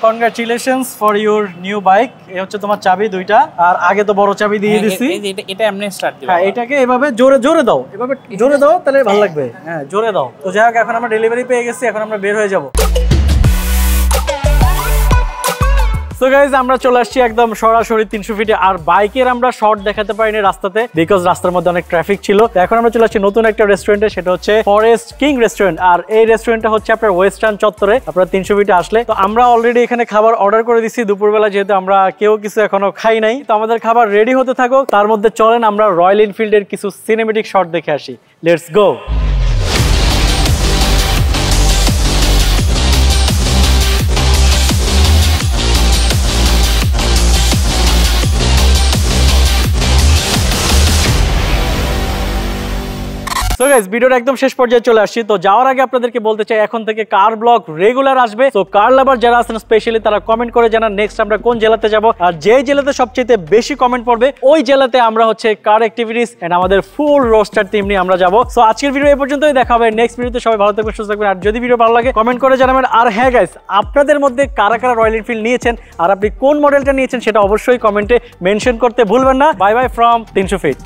Congratulations for your new bike. এই হচ্ছে তোমার চাবি দুইটা, আর আগে তো বড় চাবি দিয়ে দিছি। এটা এমনি স্টার্ট দিবা। হ্যাঁ, এটাকে এভাবে জোরে জোরে দাও, এভাবে জোরে দাও, তাহলে ভালো লাগবে। হ্যাঁ, জোরে দাও। তো যাই হোক, এখন আমরা ডেলিভারি পেয়ে গেছি, এখন আমরা বের হয়ে যাব। সো গাইজ, আমরা চলে আসছি একদম সরাসরি 300 ফিটে। আর বাইকের আমরা শর্ট দেখাতে পারিনি রাস্তাতে, বিকজ রাস্তার মধ্যে অনেক ট্রাফিক ছিল। তো এখন আমরা চলে আসছি নতুন একটা রেস্টুরেন্টে, সেটা হচ্ছে ফরেস্ট কিং রেস্টুরেন্ট। আর এই রেস্টুরেন্টটা হচ্ছে আপনার ওয়েস্টার্ন চত্বরে, আপনার 300 ফিটে আসলে। তো আমরা অলরেডি এখানে খাবার অর্ডার করে দিচ্ছি দুপুরবেলা, যেহেতু আমরা কেউ কিছু এখনো খাই নাই। তো আমাদের খাবার রেডি হতে থাকুক, তার মধ্যে চলেন আমরা রয়্যাল এনফিল্ডের কিছু সিনেমেটিক শট দেখে আসি। Let's go. সো গাইস, ভিডিওর একদম শেষ পর্যায়ে চলে আসছি। তো যাওয়ার আগে আপনাদেরকে বলতে চাই, এখন থেকে কার ব্লগ রেগুলার আসবে। তো কার লাভার যারা আছেন স্পেশালি তারা কমেন্ট করে জানান নেক্সট আমরা কোন জেলাতে যাব, আর যে জেলাতে সবচেয়ে বেশি কমেন্ট পড়বে ওই জেলাতে আমরা হচ্ছে কার অ্যাক্টিভিটিস এন্ড আমাদের ফুল রোস্টার টিম নিয়ে আমরা যাব। সো আজকের ভিডিও এই পর্যন্তই, দেখা হবে নেক্সট ভিডিওতে। সবাই ভালো থাকবেন, সুস্থ থাকবেন, আর যদি ভিডিও ভালো লাগে কমেন্ট করে জানাবেন। আর হ্যাঁ গাইস, আপনাদের মধ্যে কারা কারা রয়্যাল এনফিল্ড নিয়েছেন আর আপনি কোন মডেলটা নিয়েছেন সেটা অবশ্যই কমেন্টে মেনশন করতে ভুলবেন না। Bye bye from 300 fit.